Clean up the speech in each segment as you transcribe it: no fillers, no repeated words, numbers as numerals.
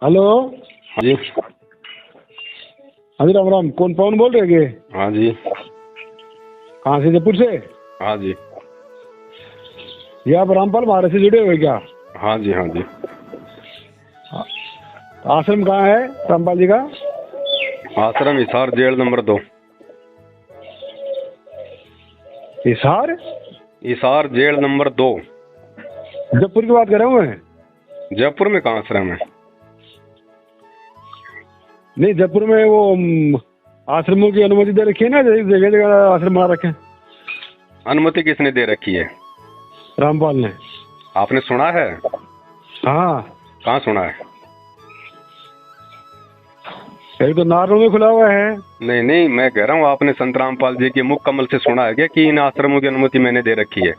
Hello. हाँ जी। हाँ जी, राम राम। कौन बोल रहे हैं? हाँ जी। कहाँ से? जयपुर से? हाँ जी। ये आप रामपाल महाराज से जुड़े हुए क्या? हाँ जी। हाँ जी। आश्रम कहाँ है रामपाल जी का? आश्रम Hisar jail number 2। Hisar? Hisar jail number 2। Jaipur की बात कर रहा हूँ मैं। जयपुर में कहाँ आश्रम है? नहीं, जयपुर में वो आश्रमों की अनुमति दे रखी है ना, जगह जगह आश्रम बना रखे हैं। अनुमति किसने दे रखी है? रामपाल ने। आपने सुना है? हाँ। कहाँ सुना है? एक तो नारों में खुला हुआ है। नहीं नहीं, मैं कह रहा हूँ आपने संत रामपाल जी के मुख कमल से सुना है क्या कि इन आश्रमों की अनुमति मैंने दे रखी है?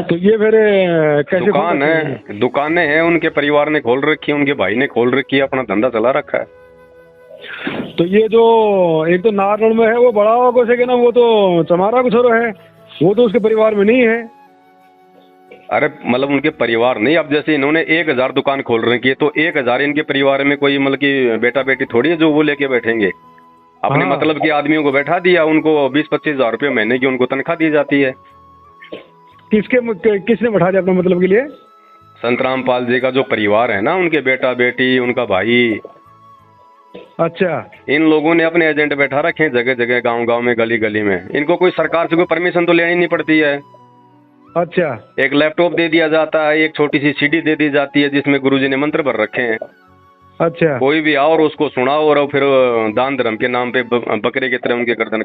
तो ये फिर कैसे? दुकान है, दुकानें हैं, उनके परिवार ने खोल रखी है, उनके भाई ने खोल रखी है, अपना धंधा चला रखा है। तो ये जो एक तो नारनौल में है वो बड़ा हुआ कुछ है ना, वो तो चमारा कुछ और है, वो तो उसके परिवार में नहीं है। अरे मतलब उनके परिवार नहीं, अब जैसे इन्होंने 1000 दुकान खोल रखी है तो 1000 इनके परिवार में कोई मतलब कि बेटा बेटी थोड़ी है जो वो लेके बैठेंगे। अपने हाँ। मतलब कि आदमियों को बैठा दिया, उनको 20-25 हजार रुपये महीने की उनको तनख्वाह दी जाती है। किसने बैठा दिया अपने मतलब के लिए? संत रामपाल जी का जो परिवार है ना, उनके बेटा बेटी, उनका भाई, अच्छा। इन लोगों ने अपने एजेंट बैठा रखे हैं जगह जगह, गांव गांव में, गली गली में। इनको कोई सरकार से कोई परमिशन तो लेनी नहीं पड़ती है। अच्छा। एक लैपटॉप दे दिया जाता है, एक छोटी सी सीडी दे दी जाती है जिसमें गुरुजी ने मंत्र भर रखे हैं। अच्छा। कोई भी आओ और उसको सुनाओ और फिर दान धर्म के नाम पे बकरे की तरह उनके गर्दन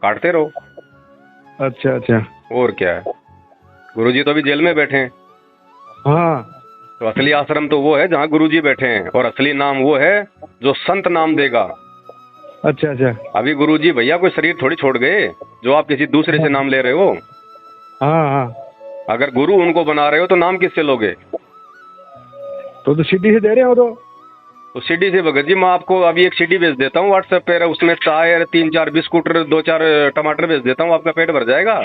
काटते रहो। अच्छा। अच्छा। और क्या है, गुरुजी तो अभी जेल में बैठे हैं। हाँ। तो असली आश्रम तो वो है जहाँ गुरुजी बैठे हैं, और असली नाम वो है जो संत नाम देगा। अच्छा। अच्छा। अभी गुरुजी भैया कोई शरीर थोड़ी छोड़ गए जो आप किसी दूसरे से नाम ले रहे हो। हाँ हाँ। अगर गुरु उनको बना रहे हो तो नाम किससे लोगे? तो सीडी से दे रहे हो तो सीडी से भगत जी, मैं आपको अभी एक सीडी भेज देता हूँ व्हाट्सएप पे, उसमें चाय, 3-4 बिस्कुट, 2-4 टमाटर भेज देता हूँ, आपका पेट भर जाएगा।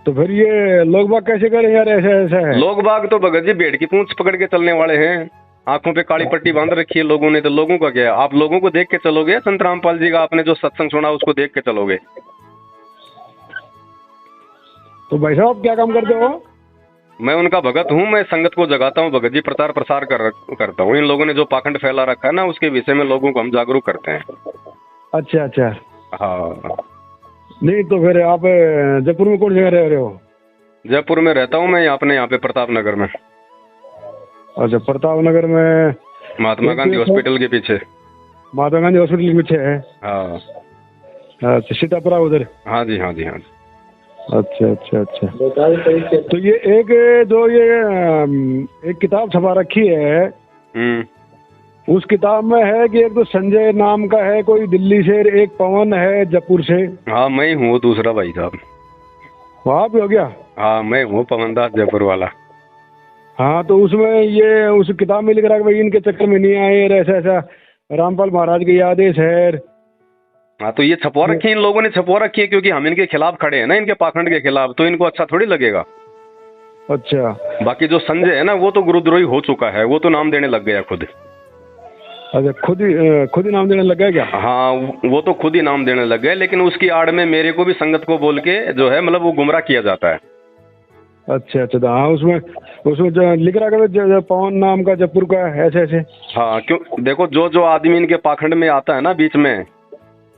तो फिर ये लोग बाग कैसे करें यार? ऐसा ऐसा है। लोग बाग तो भगत जी भेड़ की पूंछ पकड़ के चलने वाले हैं। आंखों पे काली पट्टी बांध रखी है लोगों ने, तो लोगों का क्या है? आप लोगों को देख के चलोगे? संत रामपाल जी का आपने जो सत्संग सुना उसको देख के चलोगे? तो भाई साहब क्या काम करते हो? मैं उनका भगत हूँ, मैं संगत को जगाता हूँ भगत जी, प्रचार प्रसार करता हूँ। इन लोगों ने जो पाखंड फैला रखा है ना, उसके विषय में लोगों को हम जागरूक करते हैं। अच्छा अच्छा। हाँ। नहीं तो फिर आप जयपुर में कौन जगह रह रहे हो? जयपुर में रहता हूँ मैं, यहाँ पे प्रताप नगर में। अच्छा, प्रताप नगर में महात्मा गांधी हॉस्पिटल के पीछे। महात्मा गांधी हॉस्पिटल के पीछे है? हाँ। अच्छा, सीतापुरा उधर? हाँ जी। हाँ जी। हाँ जी। अच्छा अच्छा अच्छा। तो ये एक जो एक किताब छपा रखी है, उस किताब में है कि एक तो संजय नाम का है कोई दिल्ली से, एक पवन है जयपुर से। हाँ मैं हूँ दूसरा भाई साहब। वहाँ पे हो गया? हाँ मैं हूँ पवन दास जयपुर वाला। हाँ, तो उसमें ये उस किताब में लिख रहा है कि भाई इनके चक्कर में नहीं आए, ऐसा ऐसा रामपाल महाराज के आदेश है। हाँ तो ये छपवा रखी है, इन लोगों ने छपवा रखी है क्योंकि हम इनके खिलाफ खड़े हैं ना, इनके पाखंड के खिलाफ, तो इनको अच्छा थोड़ी लगेगा। अच्छा। बाकी जो संजय है ना, वो तो गुरुद्रोही हो चुका है, वो तो नाम देने लग गया खुद। अच्छा, खुद ही नाम देने लग गया क्या? हाँ वो तो खुद ही नाम देने लग गए, लेकिन उसकी आड़ में मेरे को भी संगत को बोल के जो है मतलब वो गुमराह किया जाता है। अच्छा अच्छा। तो हाँ, उसमें जो लिख रहा है पवन नाम का जयपुर का ऐसे ऐसे। हाँ क्यों, देखो जो आदमी इनके पाखंड में आता है ना बीच में,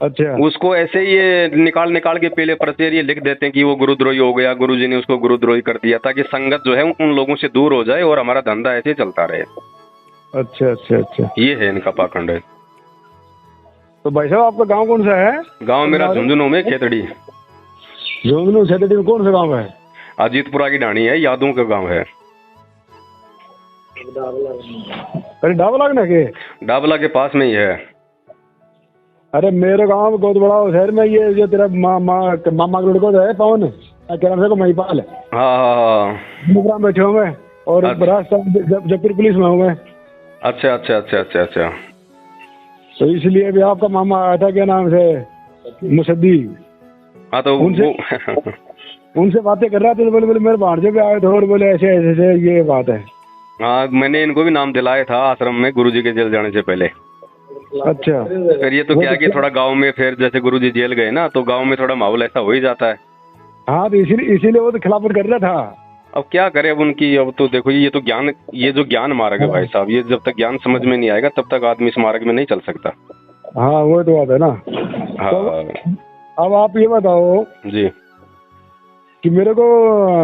अच्छा, उसको ऐसे ही ये निकाल निकाल के पहले प्रचेर ये लिख देते हैं कि वो गुरुद्रोही हो गया, गुरुजी ने उसको गुरुद्रोही कर दिया, ताकि संगत जो है उन लोगों से दूर हो जाए और हमारा धंधा ऐसे चलता रहे। अच्छा अच्छा अच्छा। ये है इनका पाखंड है। तो भाई साहब आपका गांव कौन सा है? गांव मेरा झुंझुनू में खेतड़ी। झुंझुनू खेतड़ी में कौन सा गांव है? अजीतपुरा की ढाणी है, यादों का गांव है। अरे डाबला के? डाबला के पास में ही है। अरे मेरे गांव में बहुत बड़ा शहर में ये जो तेरा मामा का लड़का तो है पवन, क्या नाम है, महिपाल। हाँ प्रोग्राम बैठे हूँ मैं, और राजस्थान जयपुर पुलिस में हूँ मैं। अच्छा अच्छा अच्छा अच्छा अच्छा। तो इसलिए भी आपका मामा आया था, क्या नाम से, मुसद्दी। हाँ तो उनसे उनसे बातें कर रहा था तो बोले बोले मेरे भांजे भी आए थे और बोले ऐसे ऐसे ऐसे ये बात है। हाँ, मैंने इनको भी नाम दिलाया था आश्रम में गुरुजी के जेल जाने से पहले। अच्छा। फिर ये तो क्या कि थोड़ा गांव में फिर जैसे गुरुजी जेल गए ना तो गांव में थोड़ा माहौल ऐसा हो ही जाता है। हाँ तो इसीलिए वो तो खिलाफत कर रहा था। अब क्या करे अब उनकी, अब तो देखो ये तो ज्ञान, ये जो ज्ञान मार्ग है भाई साहब, ये जब तक ज्ञान समझ में नहीं आएगा तब तक आदमी इस मार्ग में नहीं चल सकता। हाँ वो तो बात है ना। हाँ। तो अब आप ये बताओ जी कि मेरे को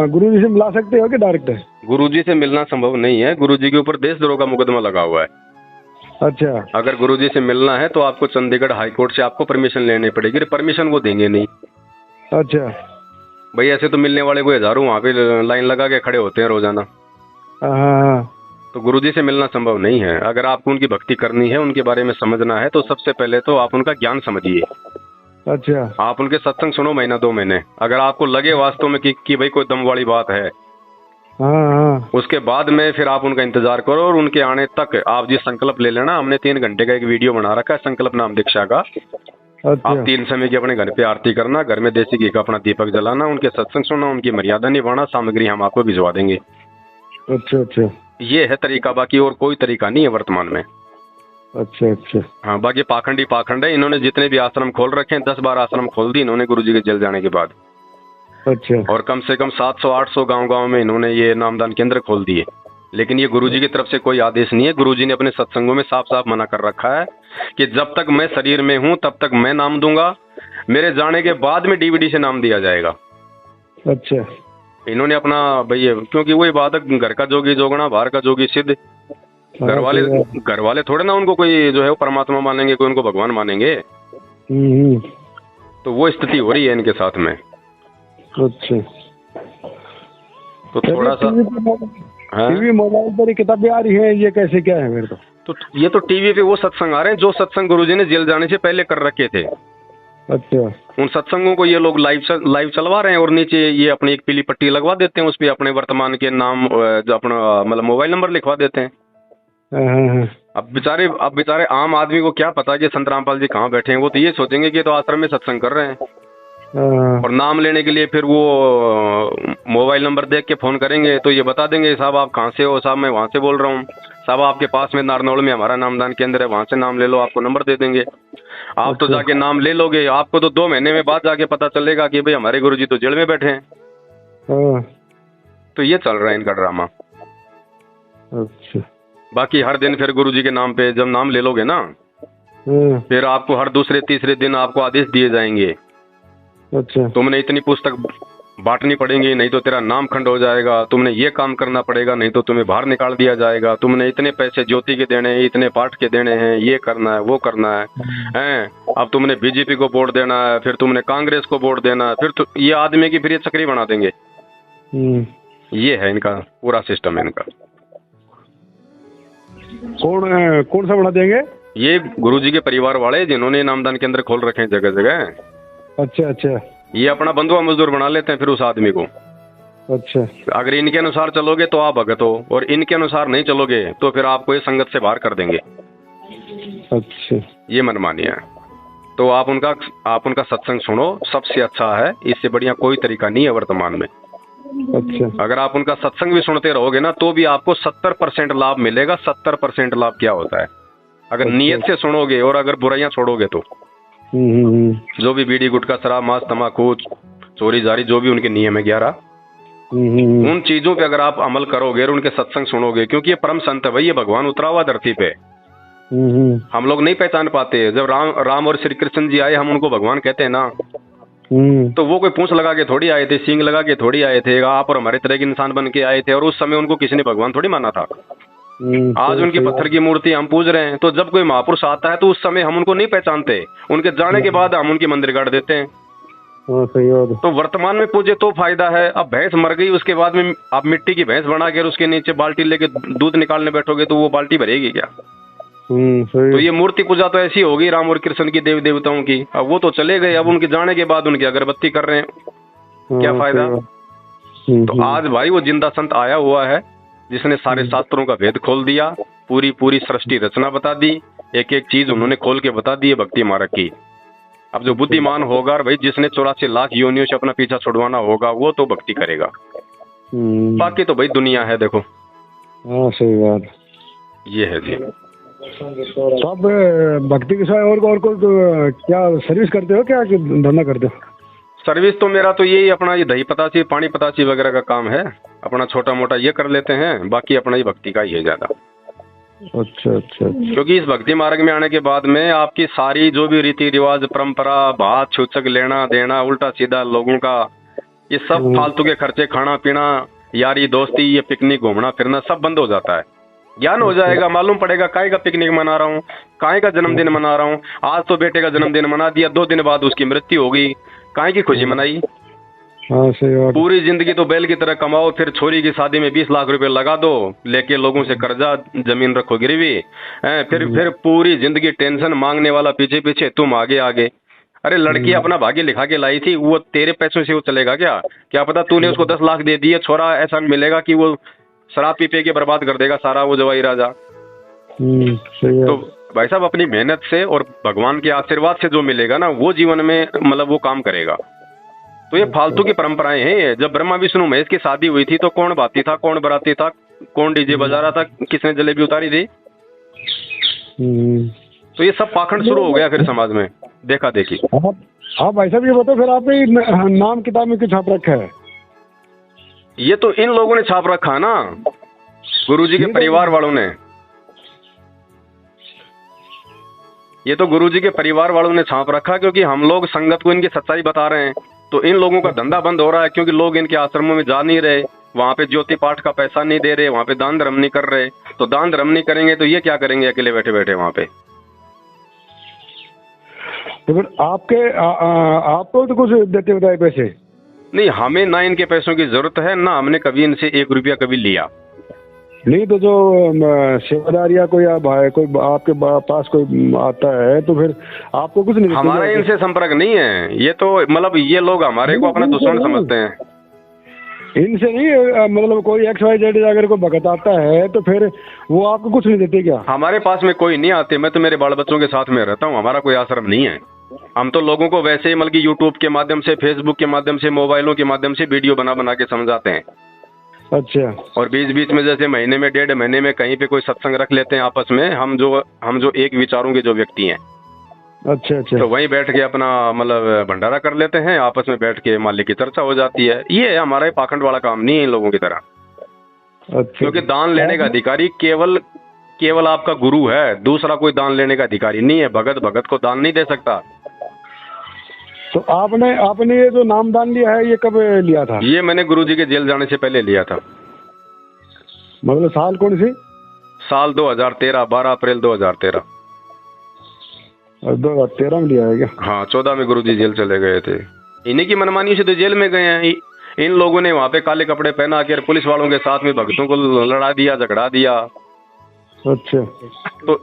गुरुजी से मिला सकते हो कि डायरेक्ट? गुरुजी से मिलना संभव नहीं है, गुरुजी के ऊपर देशद्रोह का मुकदमा लगा हुआ है। अच्छा। अगर गुरुजी से मिलना है तो आपको चंडीगढ़ हाई कोर्ट से आपको परमिशन लेनी पड़ेगी, परमिशन वो देंगे नहीं। अच्छा भाई ऐसे तो मिलने वाले को हजारों वहाँ पे लाइन लगा के खड़े होते हैं रोजाना। हाँ। तो गुरुजी से मिलना संभव नहीं है। अगर आपको उनकी भक्ति करनी है, उनके बारे में समझना है, तो सबसे पहले तो आप उनका ज्ञान समझिए। अच्छा। आप उनके सत्संग सुनो महीना 2 महीने, अगर आपको लगे वास्तव में कि भाई कोई दम वाली बात है, हाँ। उसके बाद में फिर आप उनका इंतजार करो और उनके आने तक आप जी संकल्प ले लेना। हमने 3 घंटे का एक वीडियो बना रखा है संकल्प नाम दीक्षा का। अच्छा। आप 3 समय की अपने घर पे आरती करना, घर में देसी घी का अपना दीपक जलाना, उनके सत्संग सुनना, उनकी मर्यादा निभाना, सामग्री हम आपको भिजवा देंगे। अच्छा अच्छा। ये है तरीका, बाकी और कोई तरीका नहीं है वर्तमान में। अच्छा अच्छा। हाँ, बाकी पाखंडी पाखंड है। इन्होंने जितने भी आश्रम खोल रखे हैं 10-12 आश्रम खोल दी इन्होंने गुरुजी के जेल जाने के बाद। अच्छा। और कम से कम 700-800 गांव-गांव में इन्होंने ये नामदान केंद्र खोल दिए। लेकिन ये गुरुजी की तरफ से कोई आदेश नहीं है। गुरुजी ने अपने सत्संगों में साफ साफ मना कर रखा है कि जब तक मैं शरीर में हूं तब तक मैं नाम दूंगा, मेरे जाने के बाद में डीवीडी से नाम दिया जाएगा। अच्छा। इन्होंने अपना भैया, क्योंकि वही बात है, घर का जोगी जोगना बाहर का जोगी सिद्ध। घर वाले थोड़े ना उनको कोई जो है वो परमात्मा मानेंगे, कोई उनको भगवान मानेंगे। तो वो स्थिति हो रही है इनके साथ में। अच्छा। तो थोड़ा सा टीवी मोबाइल पर किताबें आ रही है, ये कैसे क्या है मेरे को? तो ये तो टीवी पे वो सत्संग आ रहे हैं जो सत्संग गुरुजी ने जेल जाने से पहले कर रखे थे। अच्छा। उन सत्संगों को ये लोग लाइव चलवा रहे हैं और नीचे ये अपनी एक पीली पट्टी लगवा देते हैं, उस पर अपने वर्तमान के नाम, जो अपना मतलब मोबाइल नंबर लिखवा देते हैं। अब बेचारे आम आदमी को क्या पता कि संत रामपाल जी कहाँ बैठे हैं। वो तो ये सोचेंगे कि तो आश्रम में सत्संग कर रहे हैं, और नाम लेने के लिए फिर वो मोबाइल नंबर देख के फोन करेंगे तो ये बता देंगे साहब आप कहाँ से हो, साहब मैं वहाँ से बोल रहा हूँ, साहब आपके पास में नारनौल में हमारा नामदान केंद्र है, वहाँ से नाम ले लो, आपको नंबर दे देंगे। आप तो जाके नाम ले लोगे, आपको तो 2 महीने में बाद जाके पता चलेगा कि भाई हमारे गुरुजी तो जेल में बैठे हैं। तो ये चल रहा है इनका ड्रामा। अच्छा। बाकी हर दिन फिर गुरुजी के नाम पे जब नाम ले लोगे ना, फिर आपको हर दूसरे तीसरे दिन आपको आदेश दिए जाएंगे। अच्छा। तुमने इतनी पुस्तक बांटनी पड़ेगी, नहीं तो तेरा नाम खंड हो जाएगा, तुमने ये काम करना पड़ेगा, नहीं तो तुम्हें बाहर निकाल दिया जाएगा, तुमने इतने पैसे ज्योति के देने हैं, इतने पाठ के देने हैं, ये करना है वो करना है। अब तुमने बीजेपी को वोट देना है, फिर तुमने कांग्रेस को वोट देना है, फिर तो ये आदमी की फिर ये चक्री बना देंगे। ये है इनका पूरा सिस्टम है इनका। कौन सा बना देंगे? ये गुरुजी के परिवार वाले जिन्होंने नामदान केंद्र खोल रखे हैं जगह जगह। अच्छा अच्छा। ये अपना बंधुआ मजदूर बना लेते हैं फिर उस आदमी को। अच्छा। अगर इनके अनुसार चलोगे तो आप भगत हो, और इनके अनुसार नहीं चलोगे तो फिर आपको ये संगत से बाहर कर देंगे। अच्छा। ये मनमानी है। तो आप उनका सत्संग सुनो, सबसे अच्छा है, इससे बढ़िया कोई तरीका नहीं है वर्तमान में। अच्छा। अगर आप उनका सत्संग भी सुनते रहोगे ना तो भी आपको 70% लाभ मिलेगा। 70% लाभ क्या होता है? अगर नियत से सुनोगे और अगर बुराइयां छोड़ोगे तो। जो भी बीड़ी गुटखा शराब मांस तम्बाकू चोरी जारी जो भी उनके नियम है 11, उन चीजों पे अगर आप अमल करोगे और उनके सत्संग सुनोगे, क्योंकि ये परम संत है भाई, ये भगवान उतरा हुआ धरती पे। हम लोग नहीं पहचान पाते। जब राम और श्री कृष्ण जी आए हम उनको भगवान कहते हैं ना, तो वो कोई पूंछ लगा के थोड़ी आए थे, सींग लगा के थोड़ी आए थे, आप और हमारे तरह के इंसान बन के आए थे, और उस समय उनको किसी ने भगवान थोड़ी माना था। आज उनकी पत्थर की मूर्ति हम पूज रहे हैं। तो जब कोई महापुरुष आता है तो उस समय हम उनको नहीं पहचानते, उनके जाने के बाद हम उनके मंदिर गाड़ देते हैं। तो वर्तमान में पूजे तो फायदा है। अब भैंस मर गई, उसके बाद में आप मिट्टी की भैंस बना के उसके नीचे बाल्टी लेके दूध निकालने बैठोगे तो वो बाल्टी भरेगी क्या? तो ये मूर्ति पूजा तो ऐसी होगी राम और कृष्ण की, देवी देवताओं की। अब वो तो चले गए, अब उनके जाने के बाद उनकी अगरबत्ती कर रहे हैं, क्या फायदा? तो आज भाई वो जिंदा संत आया हुआ है जिसने सारे शास्त्रों का भेद खोल दिया, पूरी सृष्टि रचना बता दी, एक एक चीज उन्होंने खोल के बता दी है भक्ति मार्ग की। अब जो बुद्धिमान होगा और भाई जिसने 84 लाख योनियों से अपना पीछा छुड़वाना होगा वो तो भक्ति करेगा। बाकी तो भाई दुनिया है देखो। हाँ सही बात, ये है जी। सब भक्ति के साथ और कोई तो क्या सर्विस करते हो, क्या धंधा करते हो? सर्विस तो मेरा तो यही अपना ये दही पतासी पानी पतासी वगैरह का काम है, अपना छोटा मोटा ये कर लेते हैं, बाकी अपना ही भक्ति का ही है ज़्यादा। अच्छा अच्छा। क्योंकि इस भक्ति मार्ग में आने के बाद में आपकी सारी जो भी रीति रिवाज परंपरा बात छूछक लेना देना उल्टा सीधा लोगों का ये सब फालतू के खर्चे खाना पीना यारी दोस्ती ये पिकनिक घूमना फिरना सब बंद हो जाता है। ज्ञान हो जाएगा, मालूम पड़ेगा काय का पिकनिक मना रहा हूँ, काय का जन्मदिन मना रहा हूँ। आज तो बेटे का जन्मदिन मना दिया, 2 दिन बाद उसकी मृत्यु हो गई, काय की खुशी मनाई। हाँ सही बात। पूरी जिंदगी तो बैल की तरह कमाओ, फिर छोरी की शादी में 20 लाख रुपए लगा दो, लेके लोगों से कर्जा जमीन रखो गिरवी, फिर पूरी जिंदगी टेंशन मांगने वाला पीछे पीछे, तुम आगे आगे। अरे लड़की अपना भाग्य लिखा के लाई थी, वो तेरे पैसों से वो चलेगा क्या? क्या पता तूने उसको 10 लाख दे दिए, छोरा ऐसा मिलेगा कि वो शराब पी के बर्बाद कर देगा सारा वो जवाई राजा। तो भाई साहब अपनी मेहनत से और भगवान के आशीर्वाद से जो मिलेगा ना वो जीवन में मतलब वो काम करेगा। तो ये फालतू की परंपराएं हैं। जब ब्रह्मा विष्णु महेश की शादी हुई थी तो कौन बाती था, कौन बराती था, कौन डीजे बजा रहा था, किसने जलेबी उतारी थी? तो ये सब पाखंड शुरू हो गया फिर समाज में, देखा देखी। हाँ भाई साहब ये बताओ फिर आपने नाम किताब में क्यों छाप रखा है? ये तो इन लोगों ने छाप रखा है ना, गुरुजी के परिवार वालों ने। ये तो गुरुजी के परिवार वालों ने छाप रखा, क्योंकि हम लोग संगत को इनकी सच्चाई बता रहे हैं। तो इन लोगों का धंधा बंद हो रहा है, क्योंकि लोग इनके आश्रमों में जा नहीं रहे, वहाँ पे ज्योति पाठ का पैसा नहीं दे रहे, वहाँ पे दान धर्म नहीं कर रहे। तो दान धर्म नहीं करेंगे तो ये क्या करेंगे अकेले बैठे बैठे वहाँ पे? तो फिर आपको तो कुछ देते बताए पैसे? नहीं, हमें ना इनके पैसों की जरूरत है, ना हमने कभी इनसे 1 रुपया कभी लिया। नहीं तो जो सेवादार या कोई आपके पास कोई आता है तो फिर आपको कुछ नहीं? हमारा इनसे संपर्क नहीं है। ये तो मतलब ये लोग हमारे को अपना दुश्मन समझते हैं। इनसे नहीं, मतलब कोई XYZ अगर कोई भगत आता है तो फिर वो आपको कुछ नहीं देते क्या? हमारे पास में कोई नहीं आते, मैं तो मेरे बाल बच्चों के साथ में रहता हूँ, हमारा कोई आश्रम नहीं है। हम तो लोगों को वैसे ही मतलब कि यूट्यूब के माध्यम से, फेसबुक के माध्यम से, मोबाइलों के माध्यम से वीडियो बना बना के समझाते हैं। अच्छा। और बीच बीच में जैसे महीने में 1.5 महीने में कहीं पे कोई सत्संग रख लेते हैं आपस में, हम जो एक विचारों के जो व्यक्ति हैं। अच्छा अच्छा। तो वहीं बैठ के अपना मतलब भंडारा कर लेते हैं, आपस में बैठ के मालिक की चर्चा हो जाती है। ये हमारा पाखंड वाला काम नहीं है इन लोगों की तरह। अच्छा। क्योंकि दान लेने का अधिकारी केवल आपका गुरु है, दूसरा कोई दान लेने का अधिकारी नहीं है। भगत को दान नहीं दे सकता। तो आपने ये जो नाम दान लिया है ये कब लिया था? ये मैंने गुरुजी के जेल जाने से पहले लिया था। मतलब साल कौन सी? साल 2013, 12 अप्रैल 2013। 2013 में लिया है क्या? हाँ, 14 में गुरुजी जेल चले गए थे। इन्हीं की मनमानी से तो जेल में गए हैं। इन लोगों ने वहाँ पे काले कपड़े पहना कर पुलिस वालों के साथ में भक्तों को लड़ा दिया, झगड़ा दिया। अच्छा। तो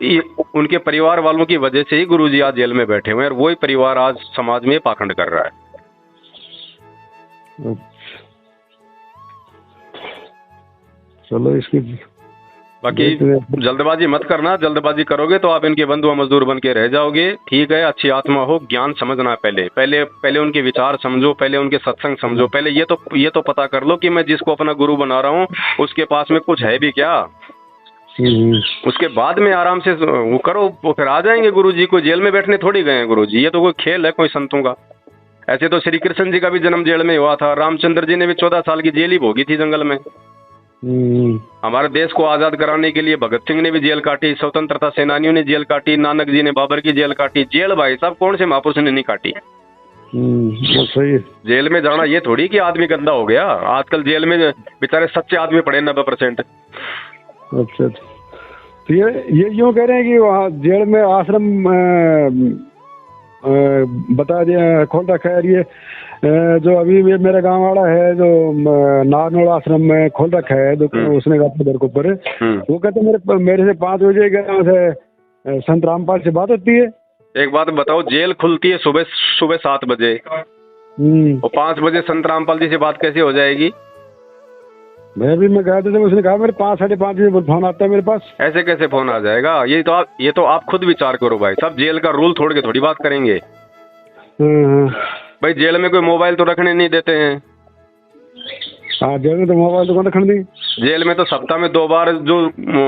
उनके परिवार वालों की वजह से ही गुरुजी आज जेल में बैठे हुए हैं, और वही परिवार आज समाज में पाखंड कर रहा है। चलो इसकी बाकी जल्दबाजी मत करना। जल्दबाजी करोगे तो आप इनके बंधु मजदूर बन के रह जाओगे। ठीक है, अच्छी आत्मा हो, ज्ञान समझना पहले उनके विचार समझो, पहले उनके सत्संग समझो। पहले ये तो पता कर लो कि मैं जिसको अपना गुरु बना रहा हूँ उसके पास में कुछ है भी क्या। उसके बाद में आराम से वो करो, वो फिर आ जाएंगे गुरुजी। को जेल में बैठने थोड़ी गए हैं गुरुजी, ये तो कोई खेल है कोई संतों का। ऐसे तो श्री कृष्ण जी का भी जन्म जेल में हुआ था, रामचंद्र जी ने भी 14 साल की जेल ही भोगी थी जंगल में। हमारे देश को आजाद कराने के लिए भगत सिंह ने भी जेल काटी, स्वतंत्रता सेनानियों ने जेल काटी, नानक जी ने बाबर की जेल काटी। जेल भाई साहब कौन से महापुरुष ने नहीं काटी? सही। जेल में जाना ये थोड़ी कि आदमी गंदा हो गया। आजकल जेल में बेचारे सच्चे आदमी पड़े 90%। अच्छा। तो ये यूँ कह रहे हैं कि वहाँ जेल में आश्रम बता दिया खोल रखा है। ये जो अभी मेरा गांव वाला है जो नारनौल आश्रम में खोल रखा है, तो उसने कहा इधर को ऊपर वो कहते मेरे से 5 बजे गाँव से संत रामपाल से बात होती है। एक बात बताओ, जेल खुलती है सुबह 7 बजे और 5 बजे संत रामपाल जी से बात कैसे हो जाएगी? मैं गया था, उसने कहा मेरे 5 साढ़े 5 बजे फोन आता है मेरे पास। ऐसे कैसे फोन आ जाएगा? ये तो आप खुद विचार करो भाई साहब। जेल का रूल छोड़ के थोड़ी बात करेंगे। भाई जेल में कोई मोबाइल तो रखने नहीं देते हैं। हाँ, जेल में तो मोबाइल तो रखने दी। जेल में तो सप्ताह में 2 बार जो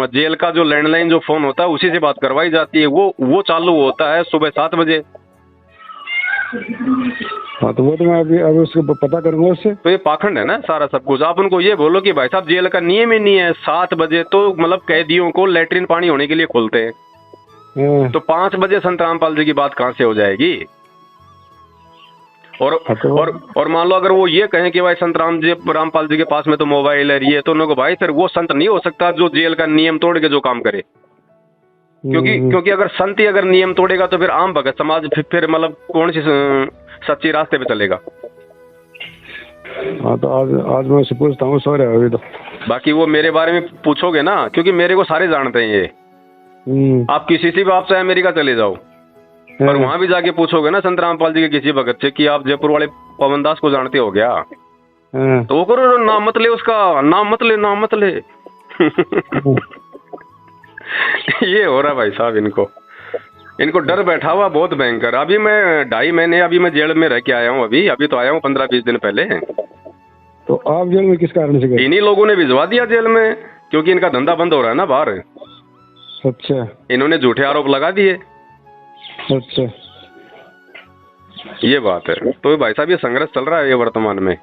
जेल का जो लैंडलाइन जो फोन होता है उसी से बात करवाई जाती है, वो चालू होता है सुबह 7 बजे। हाँ, तो वो तो मैं अभी उसको पता करूंगा उससे। तो ये पाखंड है ना सारा सब कुछ। आप उनको ये बोलो कि भाई साहब जेल का नियम ही नहीं है, 7 बजे तो मतलब कैदियों को लेटरिन पानी होने के लिए खोलते हैं, तो 5 बजे संत रामपाल जी की बात कहाँ से हो जाएगी? और मान लो अगर वो ये कहें कि भाई संत रामपाल जी के पास में तो मोबाइल है, ये तो उनको भाई फिर वो संत नहीं हो सकता जो जेल का नियम तोड़ के जो काम करे। क्योंकि अगर संत ही अगर नियम तोड़ेगा तो फिर आम भगत समाज फिर मतलब कौन सी सच्ची रास्ते पे चलेगा? हाँ, तो आज मैं उससे पूछता हूँ, सो रहा है अभी तो। बाकी वो मेरे बारे में पूछोगे ना, क्योंकि मेरे को सारे जानते हैं ये। आप किसी से भी आप चाहे अमेरिका चले जाओ और वहां भी जाके पूछोगे ना संत रामपाल जी के किसी भगत से कि आप जयपुर वाले पवन दास को जानते हो क्या, तो वो करो नाम मत ले, उसका नाम मत ले ये हो रहा भाई साहब, इनको डर बैठा हुआ बहुत भयंकर। अभी मैं 2.5 महीने अभी मैं जेल में रह के आया हूँ, अभी तो आया हूँ 15-20 दिन पहले। तो आप जेल में किस कारण से गए? इन्हीं लोगों ने भिजवा दिया जेल में, क्योंकि इनका धंधा बंद हो रहा है ना बाहर। अच्छा, इन्होंने झूठे आरोप लगा दिए। अच्छा, ये बात है। तो भाई साहब ये संघर्ष चल रहा है ये वर्तमान में।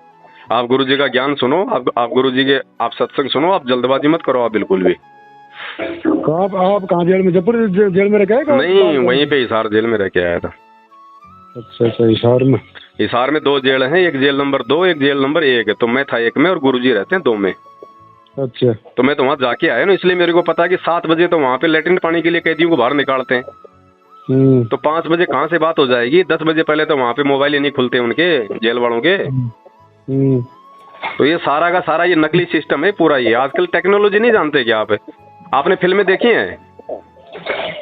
आप गुरु जी का ज्ञान सुनो, आप गुरु जी के आप सत्संग सुनो, आप जल्दबाजी मत करो आप बिल्कुल भी। तो आप कहाँ जेल में? जयपुर जेल में रह के आए? नहीं, वहीं पे हिसार जेल में रह के आया था। अच्छा, हिसार में 2 जेल हैं, एक जेल नंबर 2, एक जेल नंबर 1 है। तो मैं था 1 में और गुरुजी रहते हैं 2 में। अच्छा, तो मैं तो वहाँ जाके आया ना, इसलिए मेरे को पता है कि 7 बजे तो वहाँ पे लेटरिन पानी के लिए कैदियों को बाहर निकालते हैं। तो 5 बजे कहाँ से बात हो जाएगी? 10 बजे पहले तो वहाँ पे मोबाइल ही नहीं खुलते उनके जेल वालों के। तो ये सारा का सारा ये नकली सिस्टम है पूरा। ये आजकल टेक्नोलॉजी नहीं जानते क्या आपने फिल्में देखी हैं?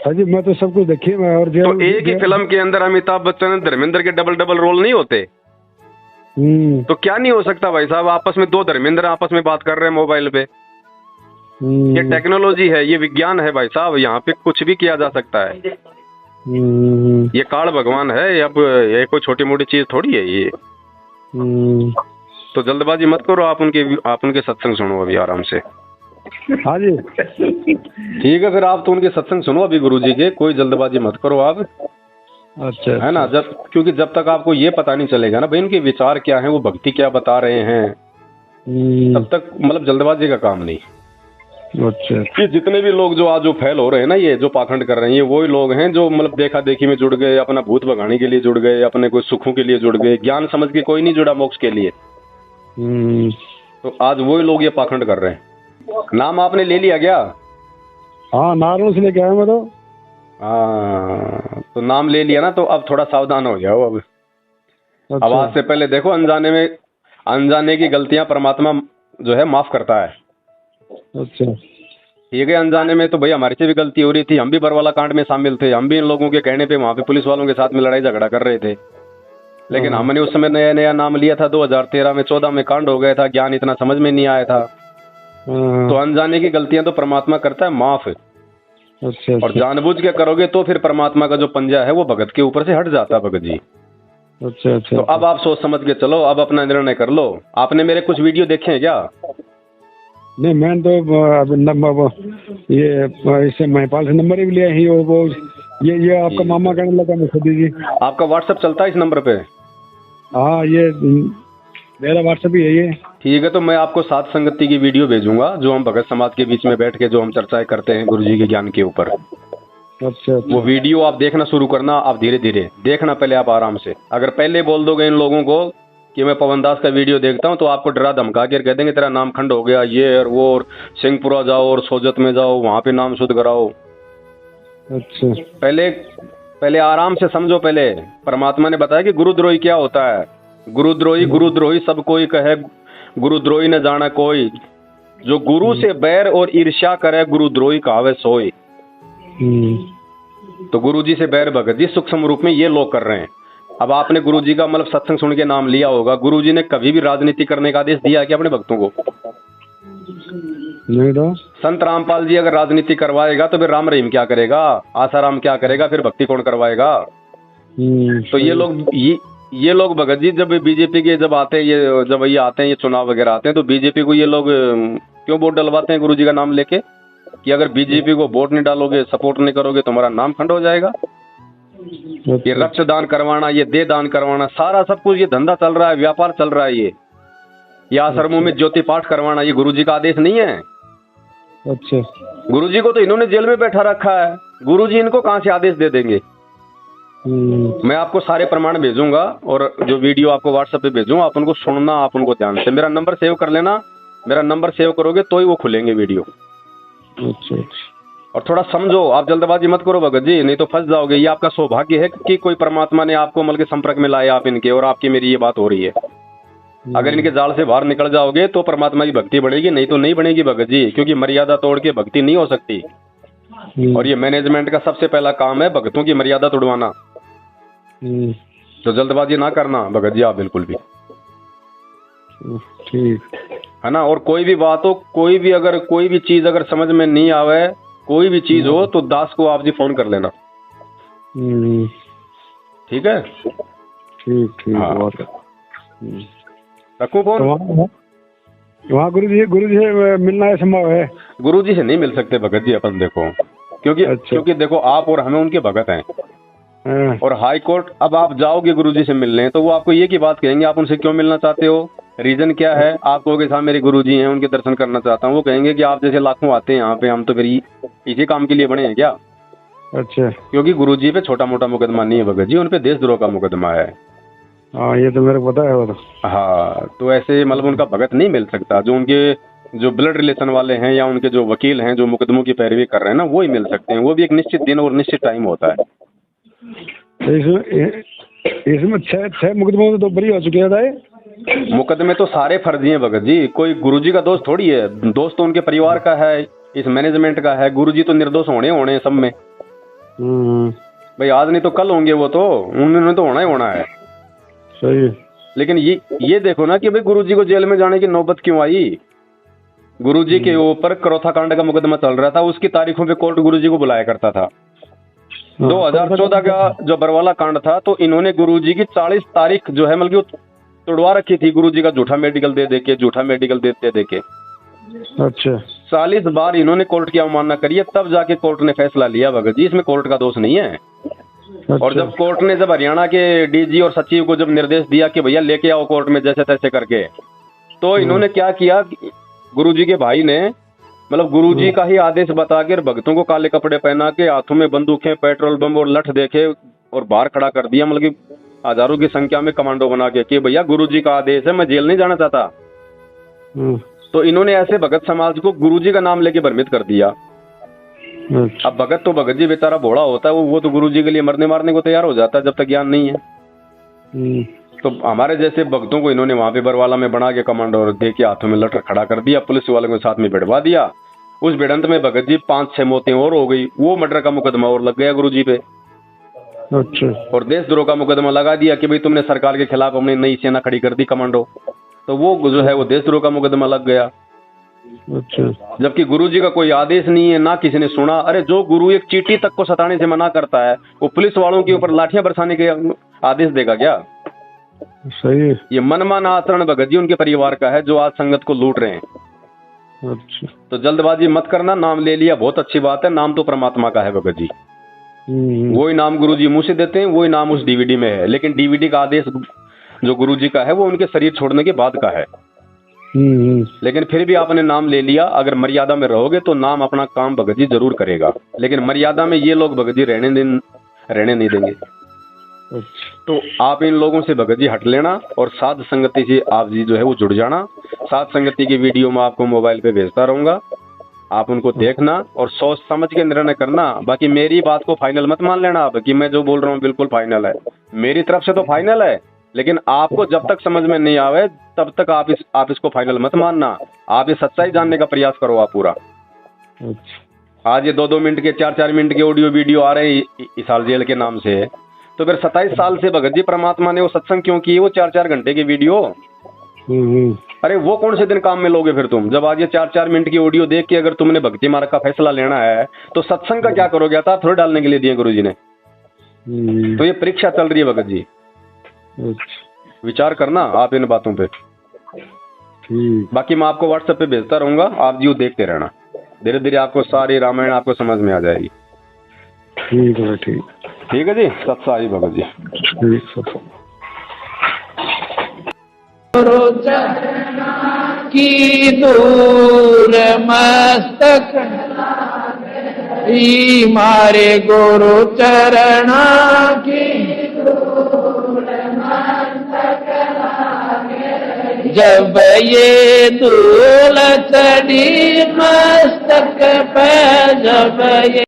हाँ जी, मैं तो सब कुछ देखी है। और तो एक ही फिल्म के अंदर अमिताभ बच्चन धर्मेंद्र के डबल रोल नहीं होते? तो क्या नहीं हो सकता भाई साहब? आपस में 2 धर्मेंद्र आपस में बात कर रहे हैं मोबाइल पे। ये टेक्नोलॉजी है, ये विज्ञान है भाई साहब, यहाँ पे कुछ भी किया जा सकता है। ये काल भगवान है, अब ये कोई छोटी मोटी चीज थोड़ी है ये। तो जल्दबाजी मत करो, आप उनके सत्संग सुनो अभी आराम से। हाँ जी, ठीक है, फिर आप तो उनके सत्संग सुनो अभी गुरुजी के, कोई जल्दबाजी मत करो आप। अच्छा, है ना? क्योंकि जब तक आपको ये पता नहीं चलेगा ना भाई इनके विचार क्या हैं, वो भक्ति क्या बता रहे हैं, तब तक मतलब जल्दबाजी का काम नहीं। अच्छा, ये जितने भी लोग जो आज जो फैल हो रहे हैं ना, ये जो पाखंड कर रहे हैं, ये वही लोग हैं जो मतलब देखा देखी में जुड़ गए, अपना भूत भगाने के लिए जुड़ गए, अपने कोई सुखों के लिए जुड़ गए। ज्ञान समझ के कोई नहीं जुड़ा मोक्ष के लिए। तो आज वही लोग ये पाखंड कर रहे हैं। नाम आपने ले लिया क्या? हाँ, नारायण से लेके आया मैं तो। हाँ, तो नाम ले लिया ना, तो अब थोड़ा सावधान हो जाओ अब। अच्छा। अब आज से पहले देखो, अनजाने की गलतियां परमात्मा जो है माफ करता है। अच्छा, ठीक है, अनजाने में तो भैया हमारी से भी गलती हो रही थी, हम भी बरवाला कांड में शामिल थे, हम भी इन लोगों के कहने पे वहां पे पुलिस वालों के साथ में लड़ाई झगड़ा कर रहे थे। लेकिन हमने उस समय नया नया नाम लिया था, 2013 में 14 में कांड हो गया था, ज्ञान इतना समझ में नहीं आया था। तो अनजाने की गलतियां तो परमात्मा करता है माफ। अच्छा, और जानबूझ के करोगे तो फिर परमात्मा का जो पंजा है वो भगत के ऊपर से हट जाता है भगत जी। अच्छा, अच्छा। तो अब आप सोच समझ के चलो, अब अपना निर्णय कर लो। आपने मेरे कुछ वीडियो देखे हैं क्या? नहीं, मैंने तो ये इससे महिपाल से नंबर भी लिया ही। वो ये आपका मामा कहने लगा मुझे दीजिए। आपका व्हाट्सएप चलता है इस नंबर पे? हाँ, ये मेरा व्हाट्सएप ही है ये। ठीक है, तो मैं आपको सात संगति की वीडियो भेजूंगा, जो हम भगत समाज के बीच में बैठ के जो हम चर्चाएं करते हैं गुरुजी के ज्ञान के ऊपर। अच्छा। वो वीडियो आप देखना शुरू करना, आप धीरे धीरे देखना, पहले आप आराम से। अगर पहले बोल दोगे इन लोगों को कि मैं पवन दास का वीडियो देखता हूं, तो आपको डरा धमका के कह देंगे तेरा नाम खंड हो गया, ये और वो, और सिंहपुरा जाओ और सोजत में जाओ, वहां पे नाम शुद्ध कराओ। अच्छा, पहले आराम से समझो। पहले परमात्मा ने बताया कि गुरुद्रोही क्या होता है। गुरुद्रोही सब कोई कहे, गुरुद्रोही न जाना कोई, जो गुरु से बैर और ईर्ष्या करे, गुरुद्रोही कहावे सोई। तो गुरुजी से बैर भगत जी सूक्ष्म रूप में ये लोग कर रहे हैं। अब आपने गुरुजी का मतलब सत्संग सुन के नाम लिया होगा, गुरुजी ने कभी भी राजनीति करने का आदेश दिया क्या अपने भक्तों को? नहीं तो। संत रामपाल जी अगर राजनीति करवाएगा तो फिर राम रहीम क्या करेगा, आसाराम क्या करेगा, फिर भक्ति कौन करवाएगा? तो ये लोग भगत जी जब बीजेपी के जब आते हैं जब ये आते हैं ये चुनाव वगैरह आते हैं तो बीजेपी को ये लोग क्यों वोट डलवाते हैं गुरुजी का नाम लेके कि अगर बीजेपी को वोट नहीं डालोगे सपोर्ट नहीं करोगे तो हमारा नाम खंड हो जाएगा। ये रक्तदान करवाना, ये दे दान करवाना, सारा सब कुछ ये धंधा चल रहा है, व्यापार चल रहा है। ये आश्रमों में ज्योति पाठ करवाना ये गुरुजी का आदेश नहीं है। अच्छा, गुरुजी को तो इन्होंने जेल में बैठा रखा है, गुरुजी इनको कहाँ से आदेश दे देंगे। मैं आपको सारे प्रमाण भेजूंगा और जो वीडियो आपको व्हाट्सएप पे भेजूंगा आप उनको सुनना, आप उनको ध्यान से। मेरा नंबर सेव कर लेना, मेरा नंबर सेव करोगे तो ही वो खुलेंगे वीडियो। अच्छा, और थोड़ा समझो, आप जल्दबाजी मत करो भगत जी, नहीं तो फंस जाओगे। ये आपका सौभाग्य है कि कोई परमात्मा ने आपको मतलब के संपर्क में लाया आप इनके, और आपकी मेरी ये बात हो रही है। अगर इनके जाल से बाहर निकल जाओगे तो परमात्मा की भक्ति बढ़ेगी, नहीं तो नहीं बनेगी भगत जी, क्योंकि मर्यादा तोड़ के भक्ति नहीं हो सकती। और ये मैनेजमेंट का सबसे पहला काम है भक्तों की मर्यादा तोड़वाना। तो जल्दबाजी ना करना भगत जी आप बिल्कुल भी, ठीक है ना। और कोई भी बात हो, कोई भी चीज अगर समझ में नहीं आवे, कोई भी चीज हो तो दास को आप जी फोन कर लेना। ठीक है, ठीक हाँ। रखूं फोन? वहाँ गुरु जी से मिलना संभव है? गुरु जी से नहीं मिल सकते भगत जी अपन, देखो क्योंकि देखो आप और हमें उनके भगत हैं। और हाई कोर्ट, अब आप जाओगे गुरु जी से मिलने तो वो आपको ये की बात कहेंगे आप उनसे क्यों मिलना चाहते हो, रीजन क्या है। आप कहोगे साहब मेरे गुरु जी हैं उनके दर्शन करना चाहता हूँ, वो कहेंगे कि आप जैसे लाखों आते हैं यहाँ पे, हम तो फिर इसी काम के लिए बने हैं क्या। अच्छा, क्योंकि गुरु जी पे छोटा मोटा मुकदमा नहीं है भगत जी, उन पे देशद्रोह का मुकदमा है। हाँ ये तो मेरे को पता है वो तो। हाँ, तो ऐसे मतलब उनका भगत नहीं मिल सकता। जो ब्लड रिलेशन वाले हैं या उनके जो वकील हैं जो मुकदमों की पैरवी कर रहे हैं ना, वो ही मिल सकते हैं। वो भी एक निश्चित दिन और निश्चित टाइम होता है। इसमें 6 मुकदमों तो बरी हो चुके हैं। मुकदमे तो सारे फर्जी हैं भगत जी, कोई गुरुजी का दोस्त थोड़ी है, दोस्त तो उनके परिवार का है, इस मैनेजमेंट का है। गुरुजी तो निर्दोष होने सब में। भाई आज नहीं तो कल होंगे, वो तो उन्होंने तो होना ही होना है। सही है। लेकिन ये देखो ना कि भाई गुरुजी को जेल में जाने की नौबत क्यों आई। गुरुजी के ऊपर करोथा कांड का मुकदमा चल रहा था, उसकी तारीखों पे कोर्ट गुरुजी को बुलाया करता था। 2014 का जो बरवाला कांड था तो इन्होंने गुरुजी की 40 तारीख जो है मतलब तोड़वा रखी थी, गुरुजी का झूठा मेडिकल दे के। अच्छा, 40 बार इन्होंने कोर्ट की अवमानना करी है, तब जाके कोर्ट ने फैसला लिया भगत जी, इसमें कोर्ट का दोष नहीं है। अच्छा। और जब कोर्ट ने जब हरियाणा के डीजी और सचिव को जब निर्देश दिया कि भैया लेके आओ कोर्ट में जैसे तैसे करके, तो इन्होंने क्या किया, गुरुजी के भाई ने मतलब गुरुजी का ही आदेश बताकर भक्तों को काले कपड़े पहना के, हाथों में बंदूकें, पेट्रोल बम और लठ देखे और बाहर खड़ा कर दिया, मतलब कि हजारों की संख्या में कमांडो बना के कि भैया गुरुजी का आदेश है, मैं जेल नहीं जाना चाहता। तो इन्होंने ऐसे भगत समाज को गुरुजी का नाम लेके भ्रमित कर दिया। अब भगत तो भगत जी बेचारा भोड़ा होता है, वो तो गुरुजी के लिए मरने मारने को तैयार हो जाता है जब तक ज्ञान नहीं है। तो हमारे जैसे भक्तों को इन्होंने वहां पे बरवाला में बना के कमांडो दे के हाथों में लठ खड़ा कर दिया, पुलिस वालों के साथ में भिड़वा दिया। उस भिड़ंत में भगत जी 5-6 मौतें और हो गई, वो मर्डर का मुकदमा और लग गया गुरुजी पे। अच्छा। और देशद्रोह का मुकदमा लगा दिया कि भाई तुमने सरकार के खिलाफ अपनी नई सेना खड़ी कर दी कमांडो, तो वो जो है वो देशद्रोह का मुकदमा लग गया। अच्छा। जबकि गुरुजी का कोई आदेश नहीं है, ना किसी ने सुना। अरे जो गुरु एक चींटी तक को सताने से मना करता है, वो पुलिस वालों के ऊपर लाठियां बरसाने के आदेश देगा क्या? सही है। ये मनमाना आचरण भगत जी उनके परिवार का है जो आज संगत को लूट रहे हैं। अच्छा। तो जल्दबाजी मत करना, नाम ले लिया बहुत अच्छी बात है, नाम तो परमात्मा का है भगत जी। वही नाम गुरुजी मुंह से देते हैं, वही नाम उस डीवीडी में है, लेकिन डीवीडी का आदेश जो गुरुजी का है वो उनके शरीर छोड़ने के बाद का है। लेकिन फिर भी आपने नाम ले लिया, अगर मर्यादा में रहोगे तो नाम अपना काम भगत जी जरूर करेगा, लेकिन मर्यादा में ये लोग भगत जी रहने नहीं देंगे। तो आप इन लोगों से भगत जी हट लेना और साध संगति से आप जी जो है वो जुड़ जाना। साध संगति की वीडियो में आपको मोबाइल पे भेजता रहूंगा, आप उनको देखना और सोच समझ के निर्णय करना। बाकी मेरी बात को फाइनल मत मान लेना आप कि मैं जो बोल रहा हूँ बिल्कुल फाइनल है। मेरी तरफ से तो फाइनल है, लेकिन आपको जब तक समझ में नहीं आवे तब तक आप इसको फाइनल मत मानना। आप ये सच्चाई जानने का प्रयास करो आप पूरा। आज ये 2-2 मिनट के 4-4 मिनट के ऑडियो वीडियो आ रहे हैं इस साल जेल के नाम से, तो फिर 27 साल से भगत जी परमात्मा ने वो सत्संग क्यों किए, वो 4-4 घंटे के वीडियो? अरे वो कौन से दिन काम में लोगे फिर तुम, जब आज ये 4-4 मिनट की ऑडियो देख के अगर तुमने भक्ति मार्ग का फैसला लेना है तो सत्संग का क्या करोगे? था थोड़े डालने के लिए दिए गुरुजी ने। तो ये परीक्षा चल रही है भगत जी। विचार करना आप इन बातों पे। बाकी मैं आपको व्हाट्सएप पे भेजता रहूंगा, आप जी देखते रहना, धीरे धीरे आपको सारी रामायण आपको समझ में आ जाएगी। ठीक है, ठीक है जी। सत्साई भगत जी। ठीक की दूर मस्तक मारे गुरु चरणा की जब ये धूल चढ़ी मस्तक पे, जब ये